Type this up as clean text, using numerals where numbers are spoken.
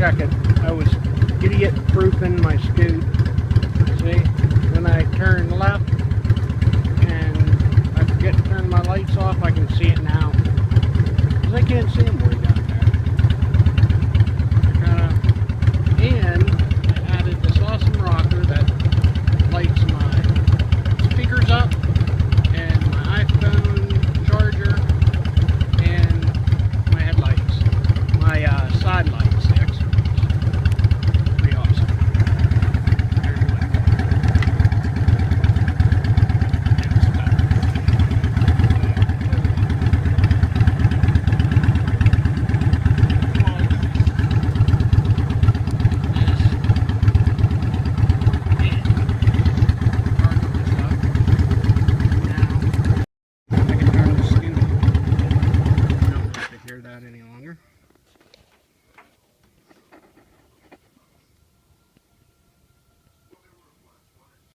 check it. I was idiot-proofing my scoot. See, when I turn left and I forget to turn my lights off, I can see it now. Because I can't see them way down.